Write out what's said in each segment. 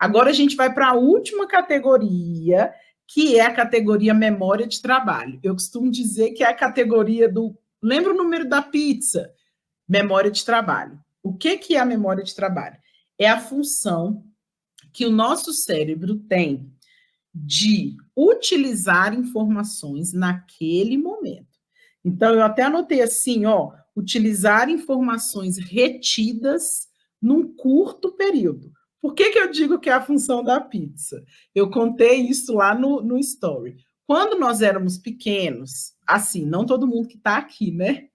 Agora a gente vai para a última categoria, que é a categoria memória de trabalho. Eu costumo dizer que é a categoria do... Lembra o número da pizza? Memória de trabalho. O que é a memória de trabalho? É a função que o nosso cérebro tem de utilizar informações naquele momento. Então, eu até anotei assim, ó, utilizar informações retidas num curto período. Por que eu digo que é a função da pizza? Eu contei isso lá no Story. Quando nós éramos pequenos, assim, não todo mundo que está aqui, né?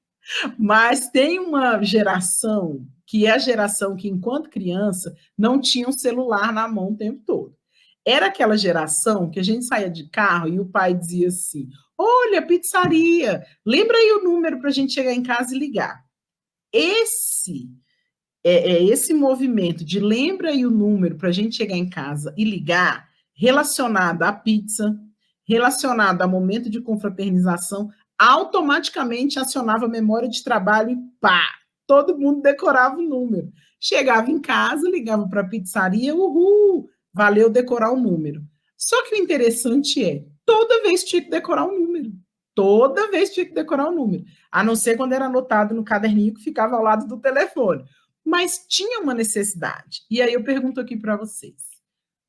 Mas tem uma geração que é a geração que, enquanto criança, não tinha um celular na mão o tempo todo. Era aquela geração que a gente saía de carro e o pai dizia assim: olha, pizzaria, lembra aí o número para a gente chegar em casa e ligar. Esse movimento de lembra aí o número para a gente chegar em casa e ligar, relacionado à pizza, relacionado a momento de confraternização, automaticamente acionava a memória de trabalho e pá, todo mundo decorava o número. Chegava em casa, ligava para a pizzaria, uhul, valeu decorar o número. Só que o interessante é, toda vez tinha que decorar o número. Toda vez tinha que decorar o número. A não ser quando era anotado no caderninho que ficava ao lado do telefone. Mas tinha uma necessidade. E aí eu pergunto aqui para vocês.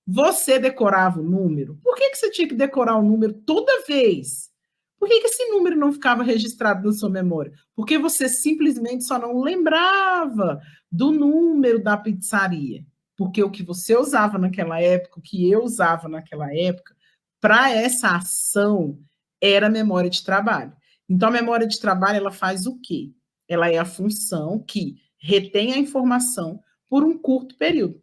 Você decorava o número? Por que você tinha que decorar o número toda vez? Por que esse número não ficava registrado na sua memória? Porque você simplesmente só não lembrava do número da pizzaria. Porque o que você usava naquela época, o que eu usava naquela época, para essa ação, era memória de trabalho. Então, a memória de trabalho, ela faz o quê? Ela é a função que retém a informação por um curto período.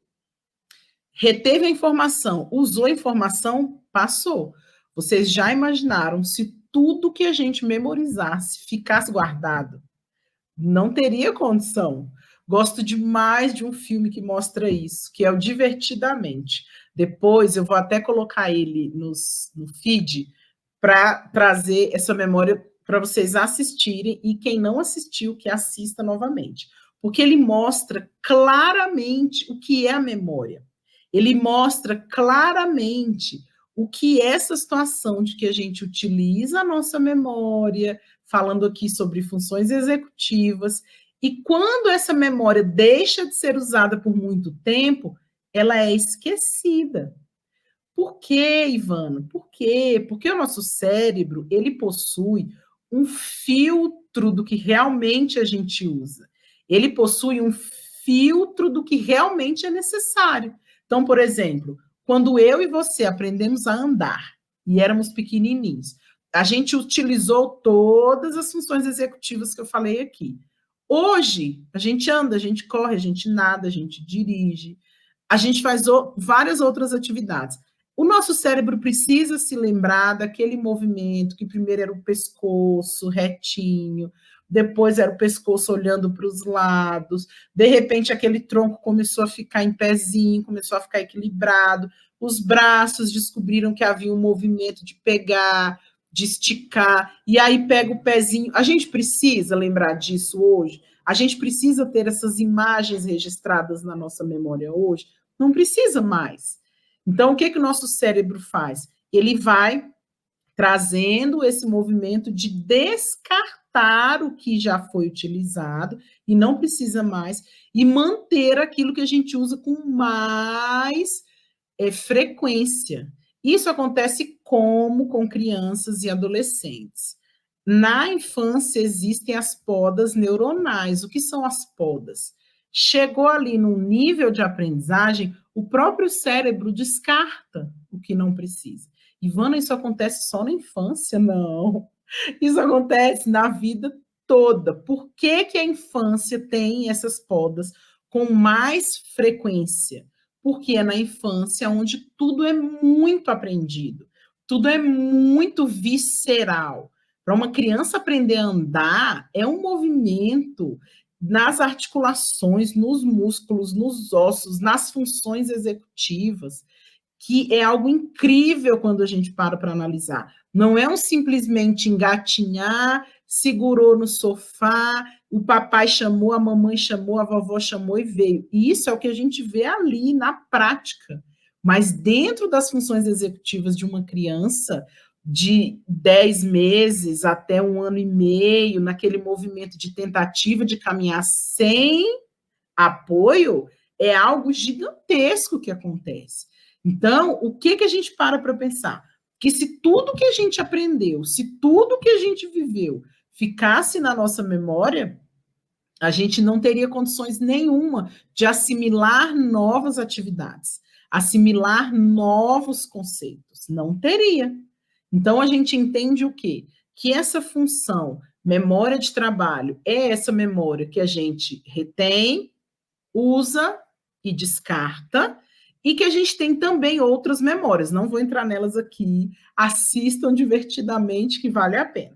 Reteve a informação, usou a informação, passou. Vocês já imaginaram se tudo que a gente memorizasse ficasse guardado? Não teria condição. Gosto demais de um filme que mostra isso, que é o Divertidamente. Depois eu vou até colocar ele no feed para trazer essa memória para vocês assistirem e quem não assistiu, que assista novamente. Porque ele mostra claramente o que é a memória. Ele mostra claramente o que é essa situação de que a gente utiliza a nossa memória, falando aqui sobre funções executivas, e quando essa memória deixa de ser usada por muito tempo, ela é esquecida. Por quê, Ivana? Por quê? Porque o nosso cérebro, ele possui um filtro do que realmente a gente usa. Ele possui um filtro do que realmente é necessário. Então, por exemplo, quando eu e você aprendemos a andar e éramos pequenininhos, a gente utilizou todas as funções executivas que eu falei aqui. Hoje, a gente anda, a gente corre, a gente nada, a gente dirige, a gente faz várias outras atividades. O nosso cérebro precisa se lembrar daquele movimento que primeiro era o pescoço retinho, depois era o pescoço olhando para os lados, de repente aquele tronco começou a ficar em pezinho, começou a ficar equilibrado, os braços descobriram que havia um movimento de pegar, de esticar, e aí pega o pezinho. A gente precisa lembrar disso hoje? A gente precisa ter essas imagens registradas na nossa memória hoje? Não precisa mais. Então, o que o nosso cérebro faz? Ele vai trazendo esse movimento de descartar o que já foi utilizado e não precisa mais, e manter aquilo que a gente usa com mais frequência. Isso acontece como com crianças e adolescentes. Na infância existem as podas neuronais. O que são as podas? Chegou ali num nível de aprendizagem, o próprio cérebro descarta o que não precisa. Ivana, isso acontece só na infância? Não. Isso acontece na vida toda. Por que a infância tem essas podas com mais frequência? Porque é na infância onde tudo é muito aprendido, tudo é muito visceral. Para uma criança aprender a andar, é um movimento nas articulações, nos músculos, nos ossos, nas funções executivas, que é algo incrível quando a gente para analisar. Não é um simplesmente engatinhar, segurou no sofá, o papai chamou, a mamãe chamou, a vovó chamou e veio. E isso é o que a gente vê ali na prática. Mas dentro das funções executivas de uma criança, de 10 meses até 1 ano e meio, naquele movimento de tentativa de caminhar sem apoio, é algo gigantesco que acontece. Então, o que a gente para pensar? Que se tudo que a gente aprendeu, se tudo que a gente viveu ficasse na nossa memória, a gente não teria condições nenhuma de assimilar novas atividades, assimilar novos conceitos. Não teria. Então, a gente entende o quê? Que essa função, memória de trabalho, é essa memória que a gente retém, usa e descarta, e que a gente tem também outras memórias. Não vou entrar nelas aqui, assistam divertidamente, que vale a pena.